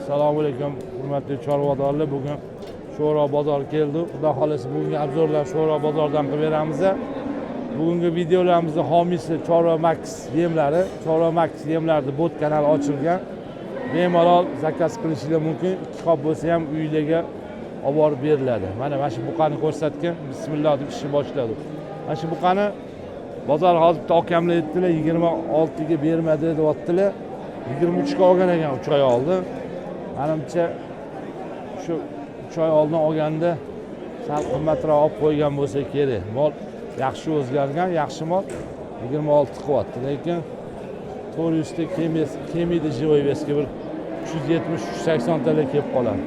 Assalomu alaykum hurmatli chorvadorlar. Bugun Sho'ro bozor keldi. Xudo xolasa bugungi obzorlar Sho'ro bozordan qilib beramiz. Bugungi videolarimizning homiysi Chorva Max yemlari. Chorva Max yemlarida bot kanali ochilgan. Bemalol zakaz qilishingiz mumkin. 2 qop bo'lsa ham uylarga olib borib beriladi. Mana shu buqani ko'rsatgan. Bismillah deb ishni boshladi. Mana shu buqani bozor hozirda okamlar aytdilar 26 ga bermadi deyaptilar. 23 ga olgan ekan 3 oy oldin. Menimcha shu 3 oy oldin olganda sal qimmatroq olib qo'ygan bo'lsa kerak. Mol yaxshi o'zgargan, yaxshi mol 26 qilyapti, lekin 400 ta kelmaydi живой весga bir 370-380 talar kelib qoladi.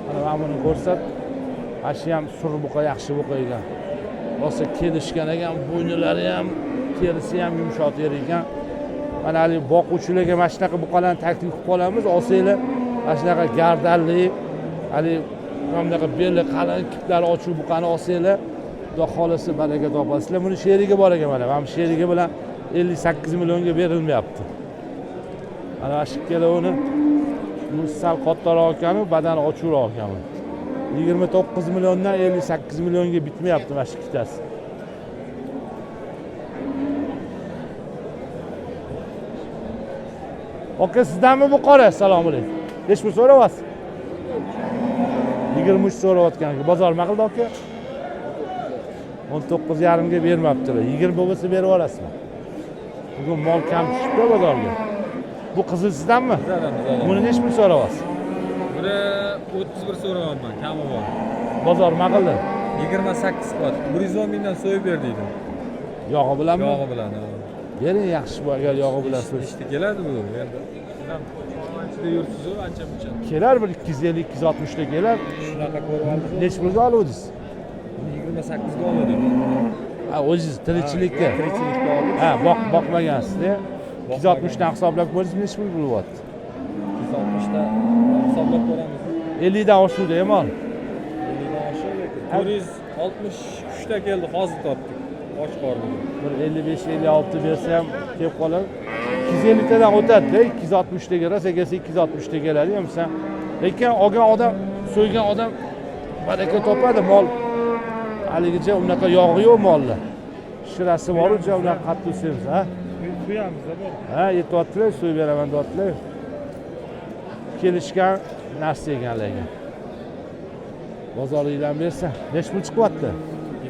Mana buni ko'rsat. Ashi ham sur buqa, yaxshi buqa ekan. Rosa kelishgan ekan, bo'ynilari ham, terisi ham yumshoq teri ekan. Mana hali boquvchilarga mana shunaqa buqalarni taklif qilib qolamiz. Olsanglar, mana shunaqa gardanli, hali bunaqa belli qalin kiplari ochiq buqani olsanglar, xudo xolasa baraka topasizlar. Buni sheriga bor ekan mana. Mana sherigi bilan 58 millionga berilmayapti. Mana shu ikkalovini sal kattaroq ekan, badani ochiqroq ekan. 29 milliondan 58 millionga bitmayapti mana shu ikkitasi. Aka sizdanmi bu qora? Assalomu alaykum. Nechta so'rayapsiz? 23 so'rayotgan ekan. Bozor nima qildi aka? 19,5 ga bermabdilar. 20 bo'lsa berib olasizmi? Bugun mol kam tushibdi bozorga. Bu qizil sizdanmi? Buni nechta so'rayapsiz? Buni 31 so'rayapman, kami bor. Bozor nima qildi? 28 qiyot. 110 mingdan so'yib ber deydi. Yog'i bilanmi? Yog'i bilan. Bering yaxshi bu agar yog'i bilan so'z. Ishda keladi bu. Endi juda yursiz ancha muncha. Kelar bir 250-260 ta kelar. Shunaqa ko'rib oldik. Nech pulga oluvdingiz? 28 ga oldim. Ha, o'zingiz tirikchilikka. Tirikchilikka oldik. Ha, boqmagansiz-da. 260 dan hisoblab ko'rsangiz nech pul bo'lyapti? 260 ta hisoblab ko'ramiz. 50 dan oshuvdi yomon. 50 dan oshib lekin 463 ta keldi, hozir topdik. Och qorni. Bir 55-56 bersa ham kelib qoladi. 250 tadan o'tadi-da, 260 taga rosa kelsa 260 ta keladi ham sen. Lekin olgan odam, so'ygan odam baraka topadi, mol haligacha unaqa yog'i yo'q mollar. Shirasi bor-ku, unaqa qattiq sevamiz, ha? So'yamiz-da bor. Ha, yetyaptilar, so'yib beraman deyaptilar. Kelishgan narsa ekanlarga. Bozorlikdan bersa, nech pul chiqyapti?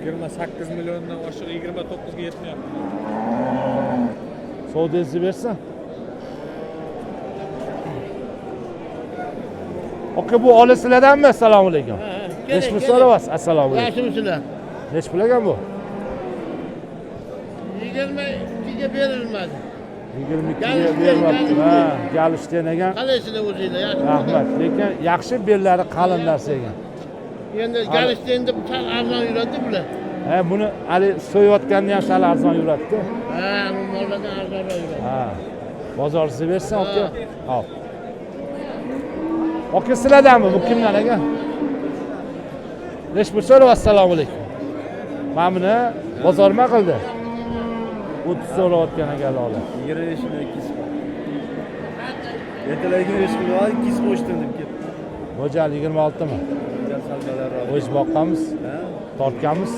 28 milliondan oshiq 29 ga yetmayapti. Savdosi bersa. Aka bu olisizlardanmi? Assalomu alaykum. Nech pul so'rayapsiz? Assalomu alaykum. Yaxshimisizlar? Nech pul ekan bu? 22 ga berilmadi. 22 ga bermabdi. Ha, galishten ekan. Qalaysizlar o'zinglar? Yaxshi. Rahmat. Lekin yaxshi bellari qalin narsa ekan. Endi galishtenda sal arzon yuradi bular. Ha, buni hali so'yayotganda ham sal arzon yuradi-da. Ha, bu mollardan arzonroq yuradi. Ha. Bozorsiz bersin, aka. Hop. Aka sizlardanmi? Bu kimdan ekan? Nech pul so'rayapsiz? Assalomu alaykum. Mana buni bozor nima qildi? 30 so'rayotgan ekanlar. 25 milyon 200. Ertalarga 25 milyon olib 200 qo'shdim deb ketdi. Mo'jal 26 mi? Mo'jal salbalarroq. O'z boqqanmiz, Ha? tortganmiz.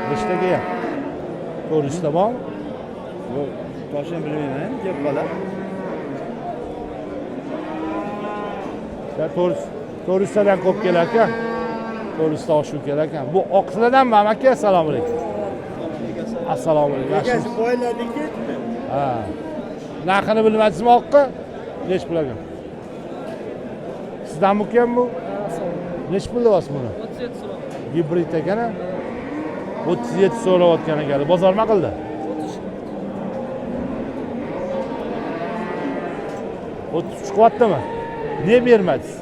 Nechtaga? 400 ta bormi? Yo'q, toshini bilmayman, kelib qoladi. Ya 400 tadan ko'p kelar ekan. 400 ta oshiq kelar ekan. Bu oqsilardanmi aka? Assalomu alaykum. Assalomu alaykum. Egasi qo'yiladi ketdi. Ha. Narxini bilmadingizmi oqqa? Nech pul ekan? Sizdanmi ekan bu? Nech pul deyapsiz buni? 37 so'rab. Gibrid ekan. 37 so'rayotgan ekan. Bozor nima qildi? 30 chiqyaptimi? Ne bermadingiz?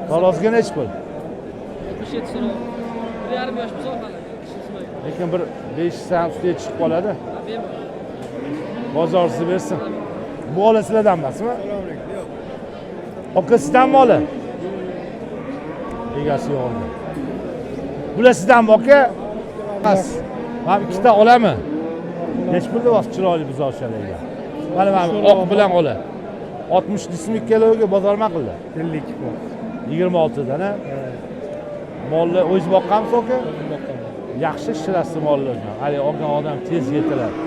Tarozga nech pul? 77 so'rab. 1,5 yosh bizoq hali. Lekin bir 5 san ustiga chiqib qoladi. Bozorsiz bersin. Bu ola sizlardan emasmi? Aka sizdanmi ola? Egasi yo'qmi? Bular sizdanmi aka? Emas. Men ikkita olami? Nech pul deyapsiz chiroyli buzovchalarga? Mana oq bilan ola. 60 desmi kiloga bozor nima qildi? 52 bor. 26 dan, ha? Molni o'zingiz boqqanmisiz aka? Yaxshi shirasi mollardan. Hali olgan odam tez yetiladi.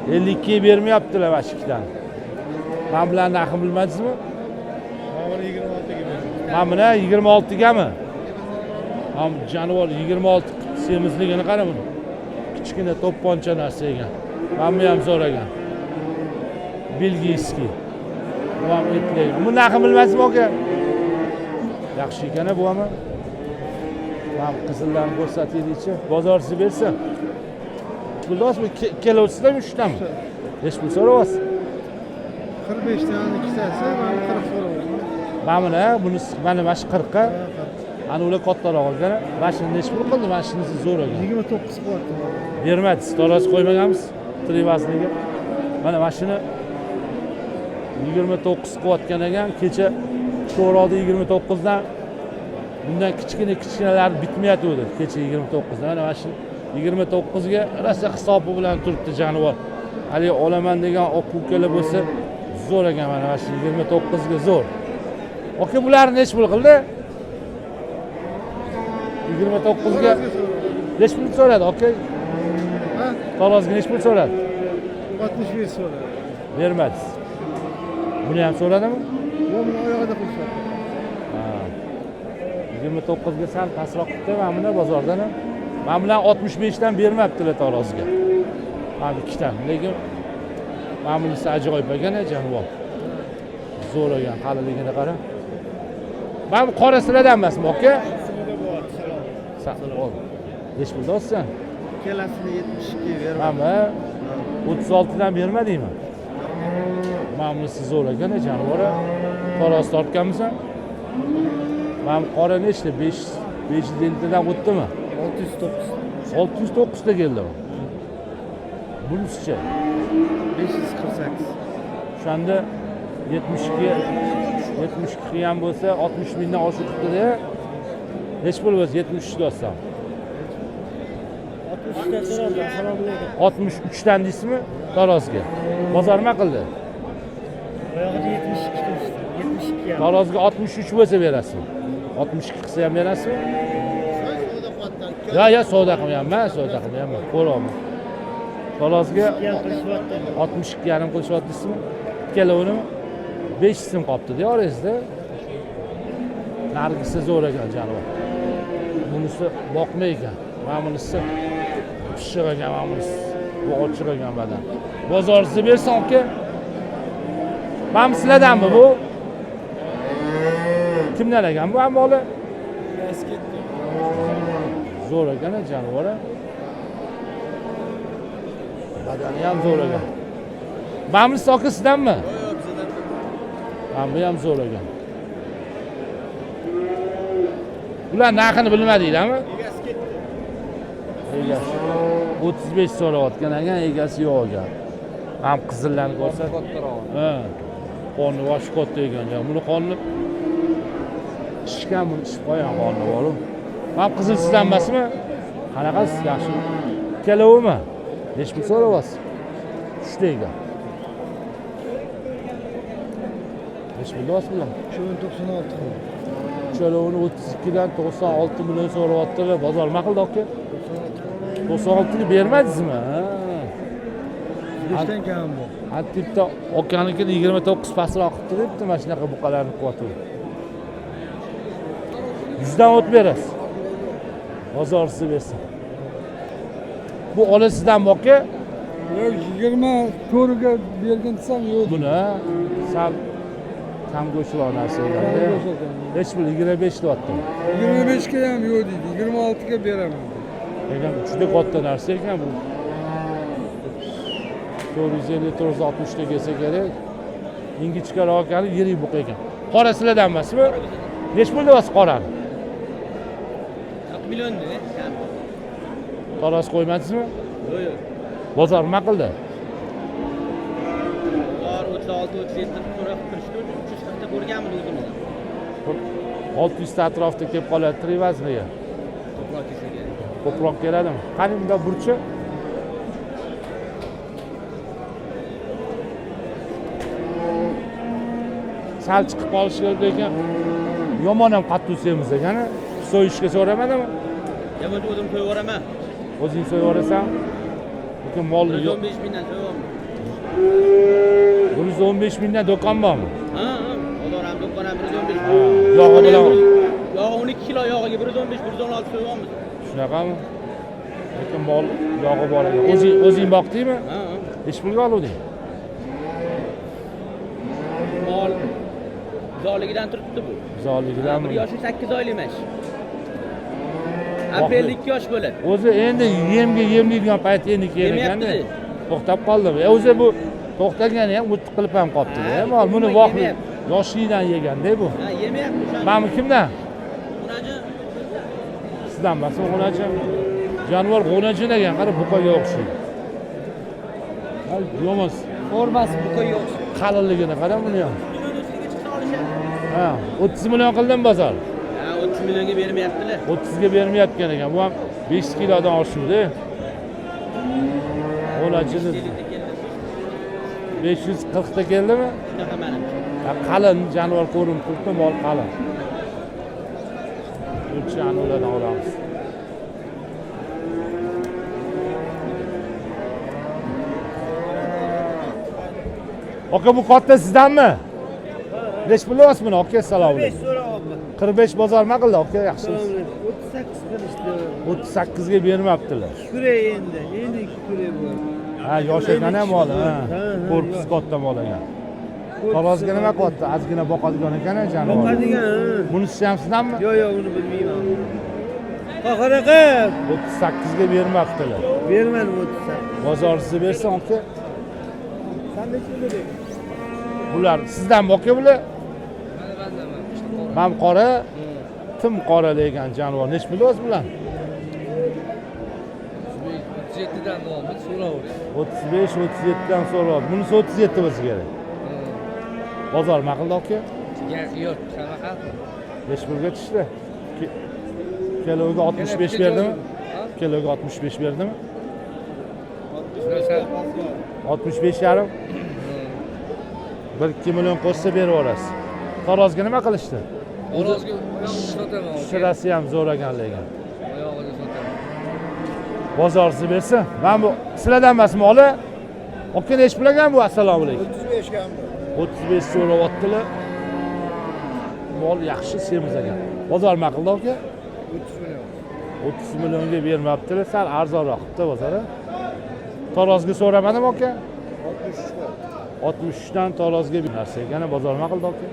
52 ga bermayaptilar mana shu ikkidan. Men bilan narxni bilmadingizmi? Mana 26 ga berdim. Mana buni 26 gami? Ham jonivor 26 semizligini qara buni. Kichkina to'pponcha narsa ekan. Hamma ham so'ragan. Belgiyskiy. Bu ham etlik. Bu narxni bilmaysizmi aka? Yaxshi ekan-a bu ham. Ham qizillarni ko'rsataylikchi. Bozorchi bersa. Puldosmi? Keluvsizlar 3 tami? Hech pul so'rayapsiz? 45 dan ikkitasi, mana 40 so'rayapman. Mana buni mana shu 40 ga. Ana ular kattaroq olgan. Mana shuni necha pul qildi? Mana shunisi zo'r ekan. 29 qilyapti. Bermadingiz, to'g'risi qo'ymaganmiz. Trivazniga. Mana shuni 29 qilayotgan ekan. Kecha Sho'roda 29 dan bundan kichkinalar bitmayotdi. Kecha 29 dan. Mana shu 29 ga rosa hisobi bilan turibdi jonivor. Hali olaman degan oq-ukalar bo'lsa zo'r ekan mana shu 29 ga zo'r. Aka bularni necha pul qildi? 29 ga necha pul so'radi aka? Ha? Tarozga necha pul so'radi? 65 so'radi. Bermadingiz. Buni ham so'radimi? Yo'q, buni oyog'ida qilishyapti. Ha. 29 ga sal pastroq qildi mana buni bozordan. Mana bilan 65 dan bermabdilar tarozga. Mana ikkitan. Lekin mana bunisi ajoyib ekan-a jonivor. Zo'r ekan, qaliligini qara. Mana bu qora sizlardan emasmi aka? Ol. Necha pul olsan? Ikkalasini 72 ga berdim. Mana 36 dan bermadingmi? Mana bunisi zo'r ekan jonivor. Taroz tortganmisan? Mana qora nechta? 550 dan o'tdimi? 609. 609 ta keldi. Bunisicha 548. o'shanda 72 ham bo'lsa 60 mingdan oshib turibdi-da. Necha pul bo'lsa 73 olsam? 63 ta so'radi, salom bo'ldi. 63 dan deysizmi? Tarozga. Bozor nima qildi? Oyog'ida 72 qilishdi. 72 ham. Tarozga 63 bo'lsa berasizmi? 62 qilsa ham berasizmi? Ya savdo qilmayapman, savdo qilmayapman. Ko'raman. Tarozga 62 yarim qilishyapsizmi? Ikkalovini 5 so'm qolibdi-da orangizda. Nargisi zo'r ekan jonivor. Bunisi boqmaygan. Mana bunisi pishiq ekan, mana bunisi bu ochiq ekan badan. Bozorchi bersin aka. Mana sizlardanmi bu? Kimdan ekan bu moli? Zo'r ekan jonivor. Badani ham zo'r ekan. Mana bunisi aka sizdanmi? Mana bu ham zo'r ekan. Ular narxini bilmadinglarmi? Egasi ketdi. Egasi 35 so'rayotgan ekan, egasi yo'q ekan. Ham qizillarni ko'rsat. Ha. Qonni vosh katta ekan. Buni qonni ishgan, buni ishib qo'ygan qonni bor-ku. Ham qizil sizdan emasmi? Qanaqasiz? Yaxshi. Ikkalovimi? Necha pul so'rayapsiz? 3 ta ekan. Necha pul deyapsiz bular? 96. Cho'lovini 32 dan 96 million so'rayaptilar. Bozor nima qildi aka? 96 ga bermadingizmi? Ha. 5 dan kam bu. Hatto okanikini 29 pastroq qilib turibdi, mana shunaqa buqalarni qilyapti. 100 dan o't berasiz. Bozorchisi bersin. Bu olasizdanmi aka? Yo'q, 24 ga bergan desam yo'q. Buni sal kam go'shlar narsa ekan-da. Hech pul 25 deyapti. 25 ga ham yo'q deydi. 26 ga beraman. Ekan juda katta narsa ekan bu. 450-460 ta kelsa kerak. Ingichkaroq ekan, yirik buqa ekan. Qora sizlardan emasmi? Necha pul deyapsiz qorani? 40 million ne? Taroz qo'ymadingizmi? Yo'q. Bozor nima qildi? Ular 36-37 so'rab turishdi, 300 ta ko'rganmi o'zimiz? 600 ta atrofida kelib qoladi Trivazniga. Ko'proq kelsa kerak. Ko'proq keladimi? Qani bunda burchi? sal chiqib qolishi kerak, lekin yomon ham qattiq semiz ekan. So'yishga so'ramadimi? Yomon o'zim qo'yaveraman. O'zing so'yaverasan. Lekin molni yo'q. 115 mingdan so'yaveraman. 115 mingdan do'kon bormi? Ha, bozor ham do'kon ham 115. Yog'i bilan. Yog'i 12 kilo yog'iga 115, 116 so'yavamiz. Shunaqami? Lekin mol yog'i bor ekan. O'zing boqdingmi? Ha. Ish pulga oluvding. Mol zoligidan turibdi bu. Zoligidanmi? 1 yoshi 8 oylik emash. Aprelda 2 yosh bo'ladi. O'zi endi yemga yemlaydigan payt endi kelganda to'xtab qoldim. O'zi bu to'xtagani ham o'tib qilib ham qolibdi. Mol buni voqi yoshlikdan yeganda bu. Ha, yemayapti o'sha. Mana kimdan? Unachi Sizdan emasmi g'unachi? Jonivor g'unachi degan qara buqaga o'xshaydi. Hal yomon. formasi buqaga yo'q. Qalinligini qara buni ham. Million ustiga chiqsa olishadi. Ha, 30 million qildim bozor. Ha, 30 millionga bermayaptilar. 30 ga bermayotgan ekan. Bu ham 5 kilodan oshuvdi. G'unachini 540 ta keldimi? Shunaqa menimcha. Qalin jonivor ko'rinib turibdi, mol qalin. O'lchani ulardan olamiz. Aka bu katta sizdanmi? Necha pul olyapsiz buni? Aka assalomu alaykum. 45 bozor nima qildi? Aka yaxshimisiz? 38 qilishdi. 38 ga bermabdilar. Kuray endi 2 kuray bu. Ha, yosh ekan ham mol, ha. Korpus katta mol ekan. Tarozga nima qilyapti? Ozgina boqadigan ekan jonivor. Boqadigan. Bunisi ham sizdanmi? Yo'q, uni bilmayman. Qanaqa? 38 ga bermabdilar. Bermadim 38. Bozorsiz bersan, aka. Sen necha berding? Bular sizdanmi aka bular? Ham qora, tim qora degan jonivor. Nech pul o'z bilan? 37 dan olib so'ravering. 35, 37 dan so'rab. Bunisi 37 bo'lsa kerak. Bozor maqildi aka? Yo'q, qanaqa? Nech pulga tushdi? Kiloga 65 berdimi? Kiloga 65 berdimi? 65 yarim. 1-2 million qo'shsa berib yuborasiz. Tarozga nima qilishdi? Orozga sotaman. Shirasi ham zo'r ekan lekin. Oyog'iga sotaman. Bozorsiz bersa, men bu sizlardan emasmi ola? Aka nech pul ekan bu? Assalomu alaykum. 35 ga. 35 so'rayaptilar. Mol yaxshi semiz ekan. Bozor maqildi aka? 30 million. 30 millionga bermabdilar, sal arzonroq qilibdi bozori. Tarozga so'ramadim aka? 63 dan tarozga bir narsa ekan, bozor maqildi aka?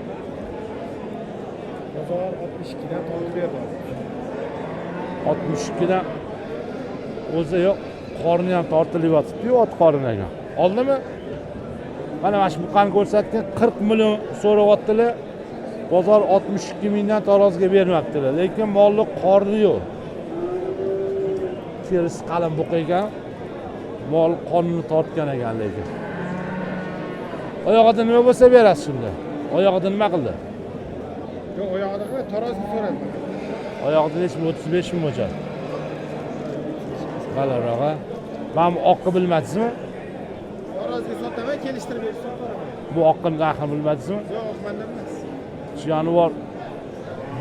Bozor 62 dan tortilyapti. 62 dan o'zi yo'q, qorni ham tortilyapti, ot qorni ekan. Oldimi? Mana shu buqani ko'rsatgan 40 million so'rayaptilar. Bozor 62 mingdan tarozga bermabdilar, lekin molni qorni yo'q. Terisi qalin buqa ekan. Mol qonni tortgan ekan lekin. Oyog'ida nima bo'lsa berasiz shunda. Oyog'ida nima qildi? Yo'q, oyog'ida tarozni so'radi. Oyog'ida nechmi 35 ming mo'jal. Balandroq a. Men oqni bilmadingizmi? Tarozga sotaman, kelishtirib berib sotaman. Bu oqni narxini bilmadingizmi? Yo'q, mendan emas. Jonivor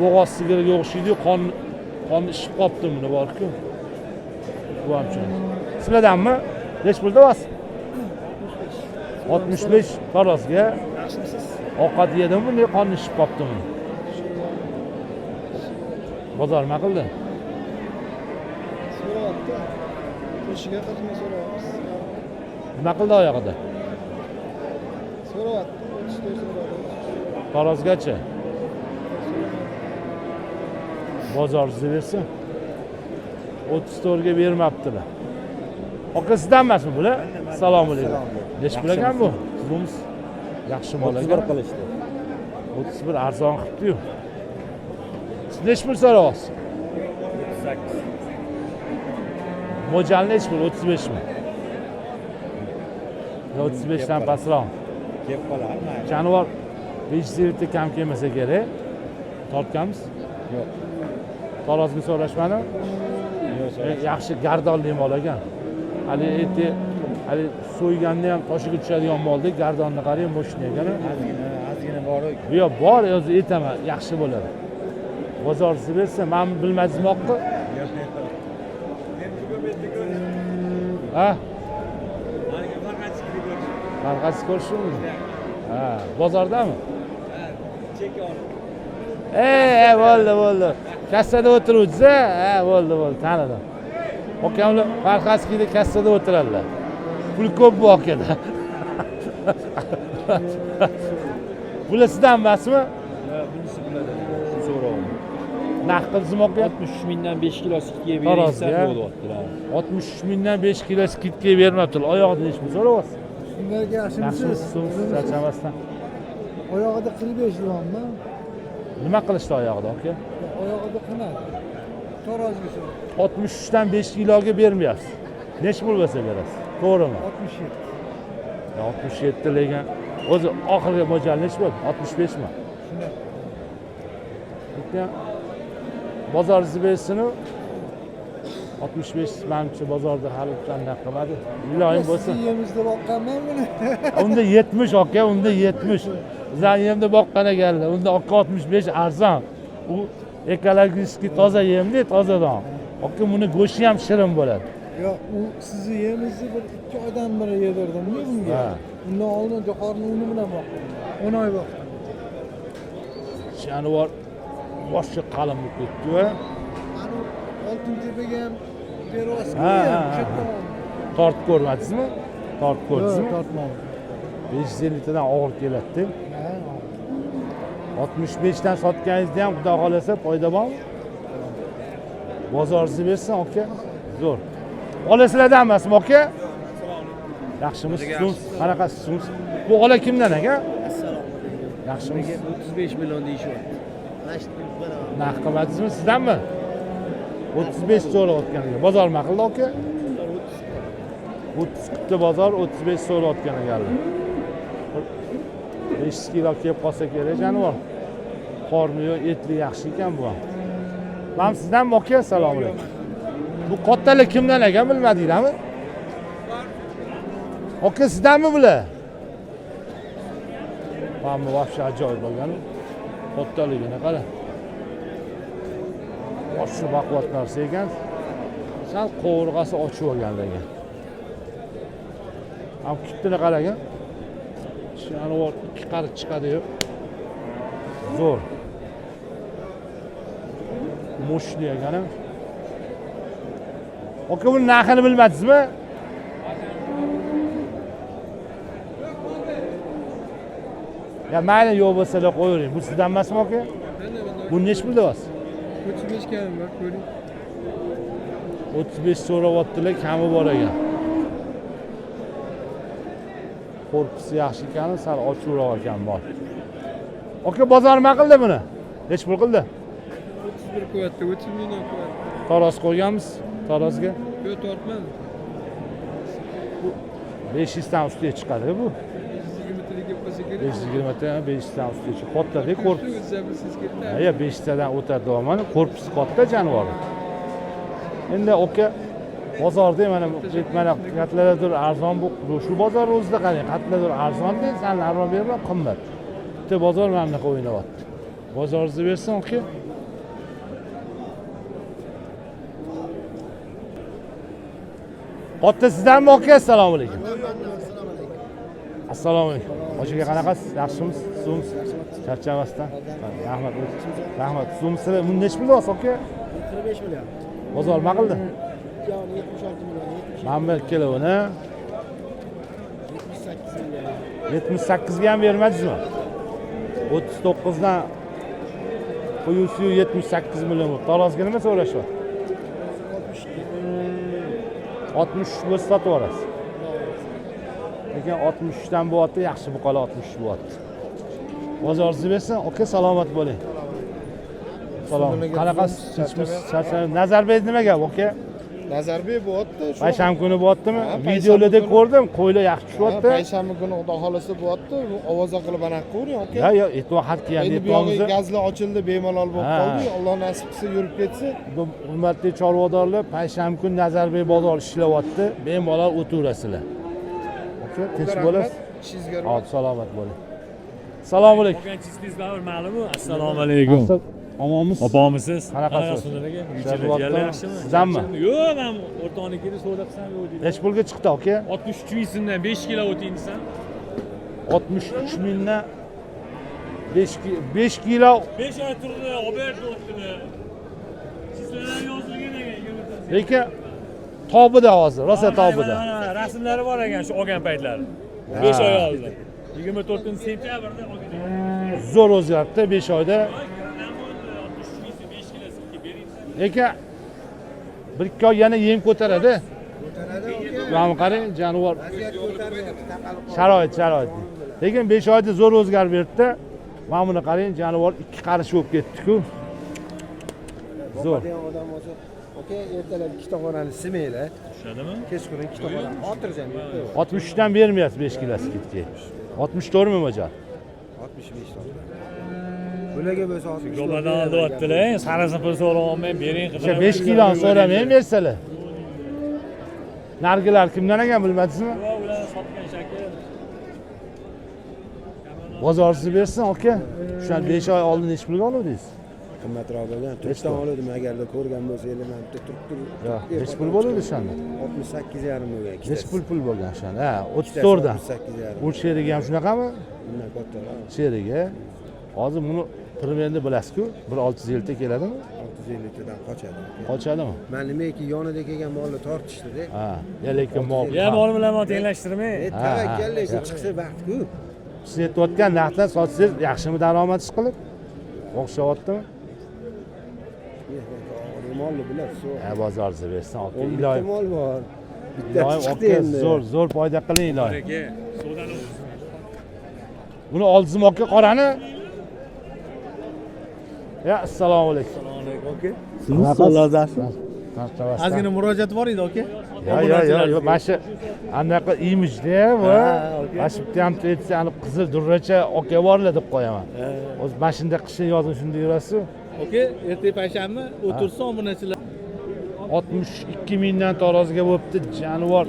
bo'g'oz sigirga o'xshaydi, qonni ishib qolibdi buni bor-ku. Bu ham shunday. Sizlardanmi? Nech pulda olasiz? 65 tarozga. Yaxshimisiz? Ovqat yedim buni, qonni ishib qolibdimi? Bozor nima qildi? So'rayapti. Qo'shiga qilib so'rayapmiz. Nima qildi oyog'ida? So'rayapti, 34 so'rayapti. Tarozgacha. Bozorsiz bersin. 34 ga bermabdilar. Aka sizdan emasmi bular? Assalomu alaykum. Nech pul ekan bu? Sizimiz yaxshi mol ekan. 31 qilishdi. 31 arzon qilibdi-yu. Siz nech pul so'rayapsiz? 38. Mo'jal nech pul? 35 mi? 35 dan pastroq. Kep qolar, mayli. Jonivor 500 litre kam kelmasa kerak. Tortganmiz? Yo'q. Tarozga so'rashmadimi? Yo'q, Yaxshi gardonli mol ekan. Hali so'yganda ham toshiga tushadigan moldek, gardonni qarang, moshina ekan. ozgina Bu yoq bor, o'zi aytaman, yaxshi bo'ladi. Bozorchi bersa, men bilmasmoqqa. Ha? Farqasi ko'rishmi? Ha, bozordami? Bo'ldi. Kassada o'tiruvsiz, ha, bo'ldi, tanidim. Okamlar farqaskida kassada o'tiradilar. Pul ko'p bu akada. Bular sizdan emasmi? Bunisi biladi. Shu so'rovni. Narx qildim aka. 63 mingdan 5 kilo skitga Tarozi, beringlar ya. bo'lyaptilar. 63 mingdan 5 kilo skidga bermabdilar. Oyog'ida nechmi so'rayapsiz? Shunlarga yaxshimisiz? Charchamasdan. Oyog'ida 45 lirami? Nima qilishdi oyog'ida aka? Oyog'ida qanaqa? Taroziga so'ra. 63 dan 5 kiloga bermayapsiz. Nech pul bo'lsa berasiz? To'g'rimi? 67. 67 lekin o'zi oxirgi mo'ljal nech bo'ldi? 65 mi? Shunday. Lekin bozoringiz bersin 65 menimcha bozorda hali qanday qilmadi. Iloyim bo'lsin. Siz yemizda boqqanman buni. Unda 70 aka, unda 70. Bizlar yemda boqqan ekanlar. Unda aka 65 arzon. U ekologik toza yemli, tozadan. Aka buni go'shti ham shirin bo'ladi. Yo'q, u sizni yemizni bir 2 oydan beri yedirdim bunga. Ha. Undan oldin jo'xorni uni bilan boqqan. 10 oy boqqan. Janivor boshqa qalin bo'lib ketdi. Ani Oltintepaga ham beryapsiz. Ha. Tortib ko'rmadingizmi? Tortib ko'rdingizmi? Tortmadim. 500 litrdan og'ir keladi. Ha. 65 dan sotganingizda ham xudo xolasa foyda bormi? Bozoringizni bersin aka. Zo'r. Olasizlardan emasmi aka? Yaxshimisiz? Qanaqasiz? Bu ola kimdan aka? Yaxshimisiz? 35 million deyishyapti. Narx qilmadingizmi sizdanmi? 35 so'rayotgan ekan. Bozor nima qildi aka? 30 kutdi bozor 35 so'rayotgan ekanlar. 500 kilo kelib qolsa kerak janivor. Qorni yo'q, etli yaxshi ekan bu ham. Men sizdanmi aka? Assalomu alaykum. Bu qottalar kimdan ekan bilmadinglarmi? Aka sizdanmi bular? Hamma vobshe ajoyib bo'lgan. Qottaligini qara. Boshqa baquvvat narsa ekan. Sal qovurg'asi ochib olganlar ekan. Ham kutini qaragan. Janivor ikki qariq chiqadi-yu. Zo'r. Moshli ekan. Aka buni narxini bilmadingizmi? Ya mayli yo'q bo'lsa-da qo'ying. Bu sizdan emasmi aka? Bu nech pul deyapsiz? 35 kam bor, ko'ring. 35 so'rayaptilar, kami bor ekan. Korpusi yaxshi ekan, sal ochuvroq ekan bor. Aka bozor nima qildi buni? Nech pul qildi? 31 qo'yapti, 30 million qo'yapti. Taroz qo'yganmiz, tarozga. Yo'q, tortmadim. 500 dan ustiga chiqadi bu. 120 taga bo'lsa kerak. 520 dan 500 dan ustiga chiqadi. Katta-da korpus. Siz ketdi. Ya 5 tadan o'tadi davomini. Korpusi katta janivor. Endi aka bozorda mana qatlardir arzon bu. Shu bozor o'zida qarang, qatlardir arzon deysiz, san arzon berma, qimmat. Bitta bozor mana bunaqa o'ynayapti. Bozoringizni bersin aka. Qotta sizdanmi aka? Assalomu alaykum. Assalomu alaykum. Hojiga qanaqasiz? Yaxshimisiz? Suvmisiz? Charchamasdan. Rahmat. Rahmat. Suvmisiz? Buni nech pul olsa aka? 45 million. Bozor nima qildi? Yani 76 million. Mana bu kilovini 78 million. 78 ga ham bermadingizmi? 39 dan qo'yusi 78 million. Tarozga nima so'rashyapti? 63 bo'lsa sotib olasiz. Lekin 63 dan bo'lyapti, yaxshi buqalar 63 bo'lyapti. Bozoringizni bersin, aka salomat bo'ling. Salom. Qanaqasiz? Charchamaysiz? Nazarbek nima gap, aka? Nazarbek bo'lyapti. Payshanba kuni bo'lyaptimi? Videolarda ko'rdim, qo'ylar yaxshi tushyapti. Payshanba kuni xudo xolasa bo'lyapti. Ovoza qilib anaqa qo'ying, aka. Yo, e'tibor xat kelgan Endi deb bu yog'i turamiz. gazli ochildi, bemalol bo'lib Ha. qoldi. Alloh nasib qilsa yurib ketsa. Bu hurmatli chorvadorlar, payshanba kuni Nazarbek bozor ishlayapti. Bemalol o'tirasizlar. Aka, tinch bo'lasiz? Ishingizga Hop, salomat bo'ling. Assalomu alaykum. Qanchasizlar ma'lummi? Assalomu alaykum. Omonmisiz? Opamisiz? Qanaqasiz? Yigitlar yaxshimi? Sizanmi? Yo'q, men o'rtoqnikini savdo qilsam yo'q. Nechi pulga chiqdi aka? 63 ming so'mdan 5 kilo o'ting desam, 63 mingdan 5 kilo 5 oy turdi, olib berdi o'tini. Sizlar yozilgan ekan. lekin tobida hozir, rosa tobida. Rasmlari bor ekan shu olgan paytlari. 5 oy oldin. 24-sentyabrda olgan. Zo'r o'zgaribdi 5 oyda. Lekin bir ikki oy yana yem ko'taradi. Mana qarang, jonivor. Sharoit. Lekin 5 oyda zo'r o'zgarib berdi. Mana buni qarang, jonivor ikki qarish bo'lib ketdi-ku. Zo'r. odam bo'lsa, aka, ertalab ikkita xonani simaylar. Tushadimi? Kechqurun ikkita xonani xotirjam yeb 63 dan bermayapsiz 5 kilosi ketga. 64 mi mo'jal? 65 ton. Bularga bo'lsa 60. Yo'ldan olyaptilar, sarasini pul so'rayman, bering O'sha 5 kiloni so'ramayman bersalar. Nargilar kimdan ekan bilmadingizmi? Ular sotgan shakar. Bozorsiz bersin aka. O'shan 5 oy oldin nechi pulga oluvdingiz? Qimmatroq bo'lgan. 4 ton oldim agarda ko'rgan bo'lsangiz, mana bitta turib Yo'q, nechi pul bo'ladi o'shanda? 68,5 bo'lgan. Nechi pul bo'lgan o'shanda? Ha, 34 dan. 68,5. Bu sherigi ham shunaqami? Bundan kattaroq. Sherigi. Hozir buni primerni bilasiz-ku, 1650 ta keladimi? 650 tadan qochadi. Qochadimi? Men nimaki yonida kelgan molni tortishdida. Ha, lekin mol. Ya mol bilan tenglashtirmang. Tavakkallashib chiqsa vaqt-ku. Siz aytayotgan narxdan sotsangiz yaxshimi daromad chiqilib? O'xshayaptimi? Molni bilasiz. Ha, bozorda bersin aka. 10 Iloyim. mol bor. Iloyim chiqdi aka, endi. zo'r foyda qiling iloyim. Aka, savdani Buni oldizmi aka qorani? Ya, assalomu alaykum. Ozgina murojaat bor edi aka. Yo'q, mana shu anaqa imijda bu. Mana shu bitta ham aytsa, qizil durracha aka borlar deb qo'yaman. O'zi mana shunday qishni yozin shunda yurasiz. Aka, erta payshanba o'tirsa obunachilar 62 mingdan taroziga bo'libdi, jonivor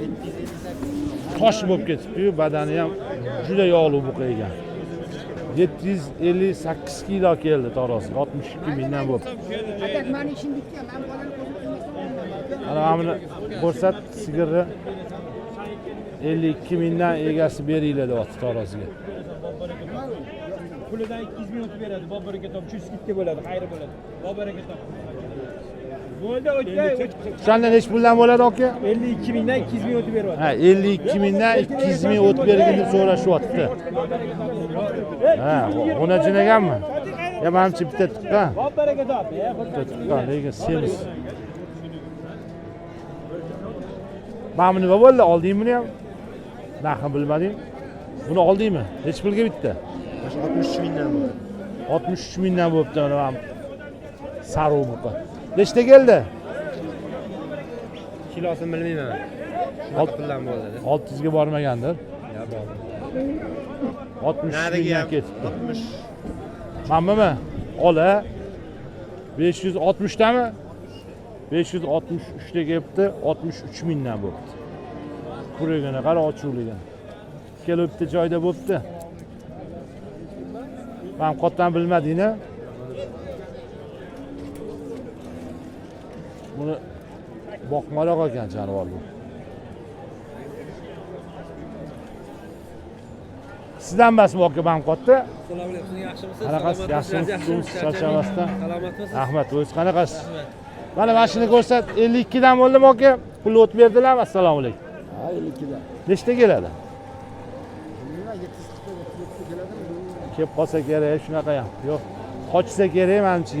tosh bo'lib ketibdi-yu, badani ham juda yog'li bo'lgan. 758 kilo keldi taroziga, 62 mingdan bo'libdi. Ana buni ko'rsat, sigirni 52 mingdan egasi beringlar deyapti taroziga. pulidan 200 ming o'tib beradi. Bob baraka top 300 bo'ladi, xayri bo'ladi. Bob baraka top. Bo'ldi o'tdi. O'shanda nechi puldan bo'ladi aka? 52 mingdan 200 ming o'tib beryapti. Ha, 52 mingdan 200 ming o'tib bergin deb so'rashyapti. Ha, ona jinaganmi? Ya menimcha bitta tuqqan. Bob baraka top. Bitta tuqqan, lekin semiz. Mana buni nima bo'ldi? Oldingmi buni ham? Narxini bilmading? Buni oldingmi? Nechi pulga bitdi? 63 mingdan bor. 63 mingdan bo'libdi mana ham. Saru buqa. Nechta keldi? Kilosini bilmayman. 6 puldan bo'ladi. 600 ga bormagandir. Ya bor. 60 mingdan ketibdi. Manmi? Ola 560 dami? 563 ta kelibdi, 63 mingdan bo'libdi. Kuragini qara, ochuvligini. Ikkala bitta joyda bo'libdi. Men qotdan bilmadingmi? Buni boqmaroq ekan jonivor bu. Sizdan emasmi aka men qotdi? Assalomu alaykum, yaxshimisiz? Qanaqasiz? Yaxshimisiz? Charchamasdan. Salomatmisiz? Rahmat, o'zingiz qanaqasiz? Mana mashina ko'rsat, 52 dan bo'ldimi aka? Pul o'tib berdilarmi? Assalomu alaykum. Ha, 52 dan. Nechta keladi? Nima 700 keladimi? Kelib qolsa kerak, shunaqa ham. Yo'q. Qochsa kerak menimcha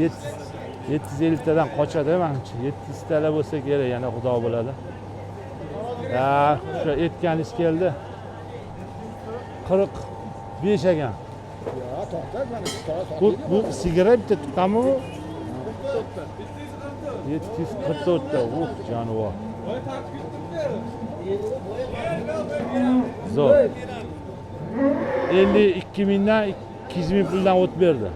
750 tadan qochadi menimcha. 700 talar bo'lsa kerak, yana xudo biladi. Ha, o'sha aytganingiz keldi. 45 ekan. Ya, to'xtat, mana Bu sigara bitta tuqqanmi bu? 744 ta, jonivor. Zo'r. 52 mingdan 200 ming puldan o'tib berdi.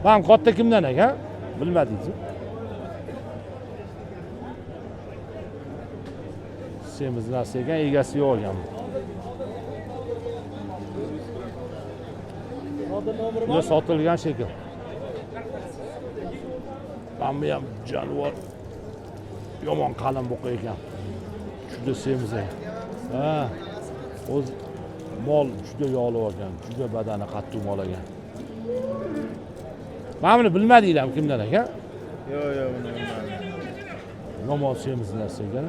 Men katta kimdan ekan? Bilmadingizmi? Semiz narsa ekan, egasi yo'q ekan. Bular sotilgan shekil. Mana bu ham jonivor. Yomon qalin buqa ekan. Juda semiz ekan. Ha. O'z mol juda yog'li ekan, juda badani qattiq mol ekan. Mana buni bilmadinglarmi kimdan aka? Yo'q, buni bilmadim. Yomon semiz narsa ekan.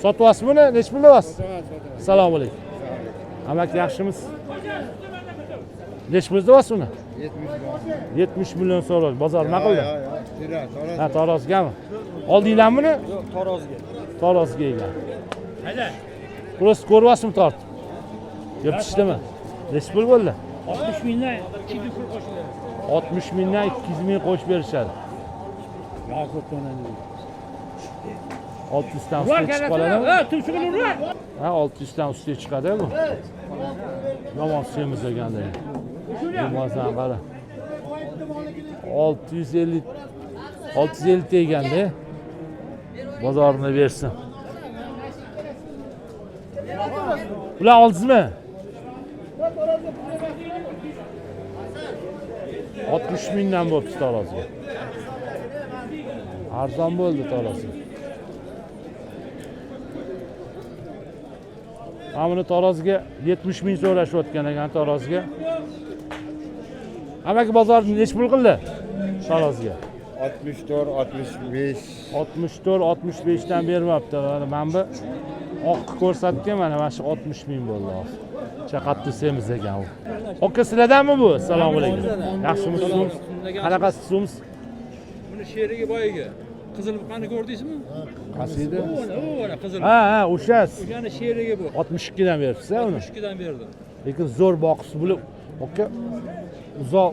Sotyapsiz buni? Nech pul olyapsiz? Assalomu alaykum. Amaki yaxshimiz? Nech pul olyapsiz uni? 70 million so'radi. Bozor nima qildi? Ha, Tarozgami? Oldinglarmi buni? Yo'q, Tarozga. Tarozga ekan. Burası ko'ryapsizmi tortib? Yo pishdimi? Nech pul bo'ldi? 60 mingdan 200 pul qo'shiladi. 60 mingdan 200 ming qo'shib berishadi. Yo'q, ko'pdan 600 dan ustiga chiqib qoladimi? Ha, tumshug'ini urma. Ha, 600 dan ustiga chiqadi bu. Yomon semiz ekanda. Yomon qara. 650 teganda bozorini bersin. Ular oldingizmi? 60 mingdan bo'pti tarozga. Arzon bo'ldi tarozga. Mana buni tarozga 70 ming so'rashayotgan ekan tarozga. Amaki bozorni nech pul qildi? Tarozga. 64, 65. 64, 65 dan bermabdi. Mana bu oq ko'rsatgan mana shu 60 ming bo'ldi. Chaqatdi semiz ekan u. Aka sizlardanmi bu? Assalomu alaykum. Yaxshimisiz? Qanaqasizsiz? Buni sheriga boyiga. Qizil buqani ko'rdingizmi? Qaysi edi? Mana qizil. Ha, o'shasi. O'shani sheriga bu. 62 dan beribsiz uni. 62 dan berdim. Lekin zo'r boqis bo'lib, aka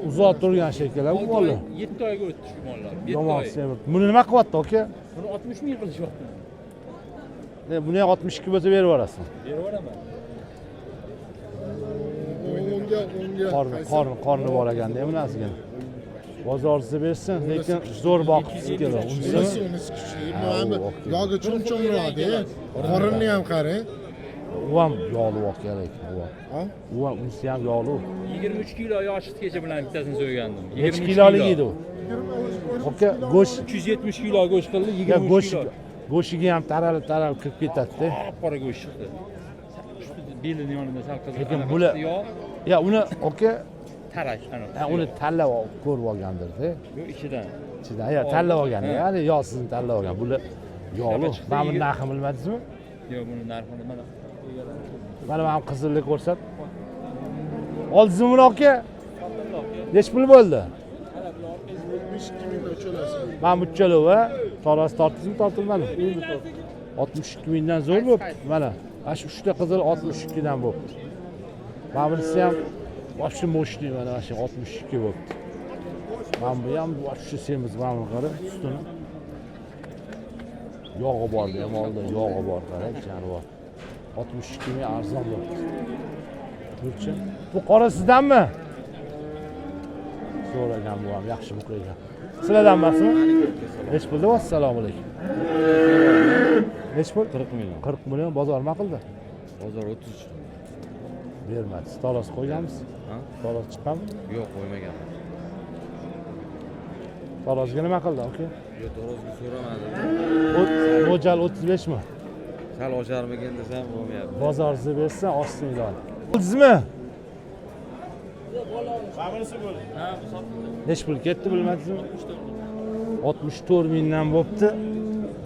uzoq turgan shekillar bu bola. 7 oyga o'tdi shu mollar. 7 Yomon oy. semiz. Buni nima qilyapti aka? Buni 60 ming qilishyapti. Buni 62 bo'lsa berib yuborasizmi? Berib yuboraman. Qorni bor ekanda bunasiga. Bozorsiz bersin, lekin zo'r boqibsiz kelar. Yo'g'i chumchumroq-da. Qorinni ham qarang. U ham yog'li kerak ekan. U ham unisi ham yog'li. 23 kilo yoshitgacha bilan bittasini so'ygandim. Necha kilolik edi u? Aka, go'sht 370 kilo go'sht qildi, 23 kilo. Go'shtiga ham taralib kirib ketadi-da. Qora go'sht chiqdi. Belini yonida sal qizil. Lekin bular ya uni aka tarak ana. uni tanlab ko'rib olgandir-da. Yo'q, ichidan. Ichidan ya tanlab olgan. Ya'ni yo sizni tanlab olgan. Bular yog'li. Mana buni narxini bilmadingizmi? Yo'q, buni narxini mana. Mana qizillik ko'rsat. Oldingizmi buni aka? Nech pul bo'ldi? 62 mingdan o'chalasiz. Mana bu uchalovi taroz tortdingizmi, tortilmadimi? 62 mingdan zo'r bo'pti. Mana shu 3 ta qizil 62 dan bo'pti. Mana bunisi ham вообще мощный mana shu 62 bo'pti. Mana bu ham вообще semiz mana qara ustini. Yog'i bor, molda yog'i bor, qarang, jonivor. 62 ming arzon bo'pti. Ko'rchi. Bu qora sizdanmi? So'ragan bu ham yaxshi muqaygan. Sizlardan emasmi? Nech pul deyapsiz? Assalomu alaykum. Nech pul? 40 million. 40 million bozor nima qildi? Bozor 30. Bermadi. Taroz qo'yganmiz? Ha? Taroz chiqqanmi? Yo'q, qo'ymaganman. Tarozga nima qildi aka? Yo'q, tarozga so'ramadi. Mo'jal 35 mi? Sal ocharmigan desam bo'lmayapti. Bozorsiz bersa ostinglar. Oldingizmi? Nech pul ketdi bilmadingizmi? 64 mingdan bo'pti.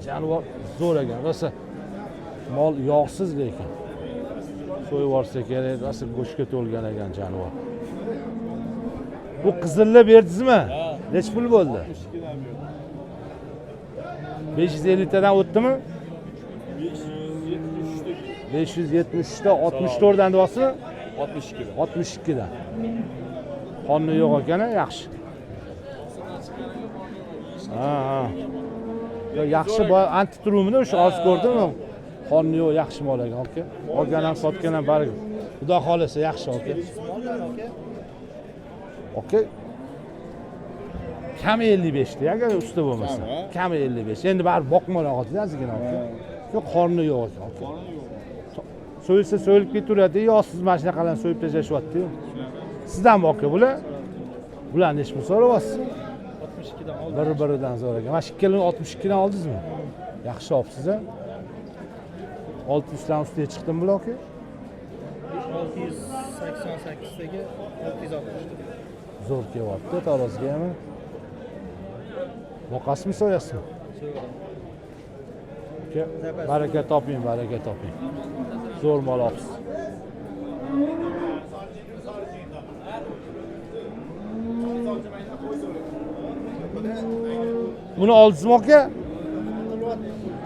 Jonivor zo'r ekan. Rosa mol yog'siz lekin. So'yib yuborsa kerak, rosa go'shtga to'lgan ekan jonivor. Bu qizilni berdingizmi? Nech pul bo'ldi? 550 tadan o'tdimi? 573 ta 64 dan deyapsizmi? 62 dan. 62 dan. Qonni yo'q ekan, yaxshi. Ha. Yo yaxshi antitrumini o'sha hozir ko'rdim. Qonni yo'q, yaxshi mol ekan, aka. Olgan ham sotgan ham bari. Xudo xolasa yaxshi, aka. Aka. Kam 55 da, agar usta bo'lmasa. Kam 55. Endi bari boqmoqlar hozir ozgina, aka. Yo'q, qorni yo'q ekan, aka. So'yilsa so'yilib ketaveradi, yo siz mana shunaqalarni so'yib tashlashyapti-yu. Sizdanmi aka bular? Bular necha pul so'rayapsiz? 62 dan oldim. Bir-biridan so'ragan. Mana shu ikkalani 62 dan oldingizmi? Yaxshi olibsiz a. 600 dan ustiga chiqdimi bular aka? 688 dagi 660. Zo'r kelyapti taroziga ham. Boqasizmi so'yasizmi? Aka, baraka toping, baraka toping. Zo'r mol olibsiz. Buni oldingizmi aka?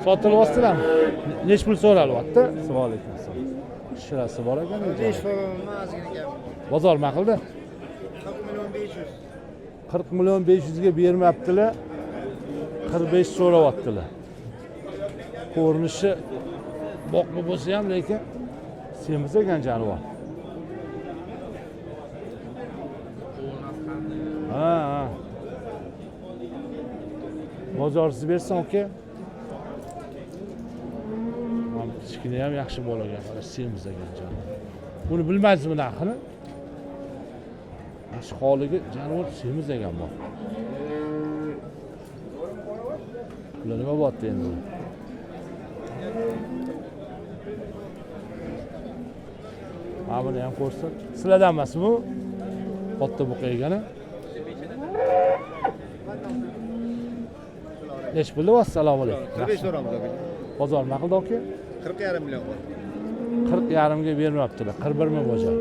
Sotilyaptilarmi? Necha pul so'ralyapti? Assalomu alaykum. Shirasi bor ekan. 5 falan ozgina gap. Bozor nima qildi? 40 million 500. 40 million 500 ga bermayaptilar. 45 so'rayaptilar. Ko'rinishi boqma bo'lsa ham lekin semiz ekan jonivor. Ha. Bozorsiz bersan aka. Mana kichkina ham yaxshi bo'lagan. Mana semiz ekan jonivor. Buni bilmaysizmi narxini? Shu holiga jonivor semiz ekan bor. Bular nima bo'pti endi? Mana buni ham ko'rsin. Sizlardan emasmi bu? Katta buqaygani. Necha pul deyapsiz? Assalomu alaykum. 45 so'ramiz aka. Bozor nima qildi aka? 40,5 million bor. 40,5 ga bermayaptilar. 41 ming bo'lgan.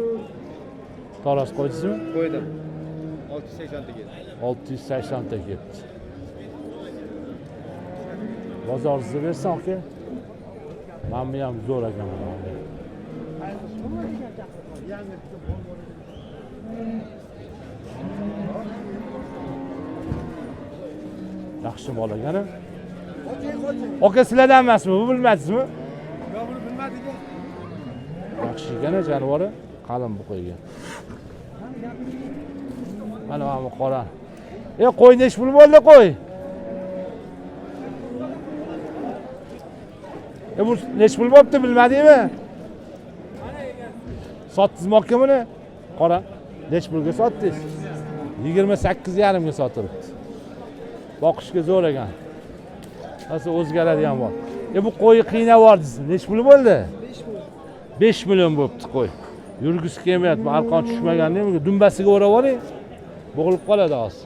Taroz qo'ydingizmi? Qo'ydim. 680 ta keldi. 680 ta ketdi. Bozoringizni bersan aka. Mana ham zo'r ekan bu. Yaxshi mol ekan. Aka sizlardan emasmi? Bu bilmaysizmi? Yo'q, buni bilmadik. Yaxshi ekan jonivori, qalin bu qo'ygan. Mana bu qora. Qo'y nechi pul bo'ldi qo'y? Bu nechi pul bo'pti bilmadingmi? Sotdingizmi aka buni? Qora. Nechi pulga sotdingiz? 28,5 ga sotilibdi. Boqishga zo'r ekan. Hozir o'zgaradi ham bor. Bu qo'yni qiynab yubordingiz. Nechi pul bo'ldi? 5 million bo'pti qo'y. Yurgisi kelmayapti. Arqon tushmagan nima? Dumbasiga o'rab oling. Bo'g'ilib qoladi hozir.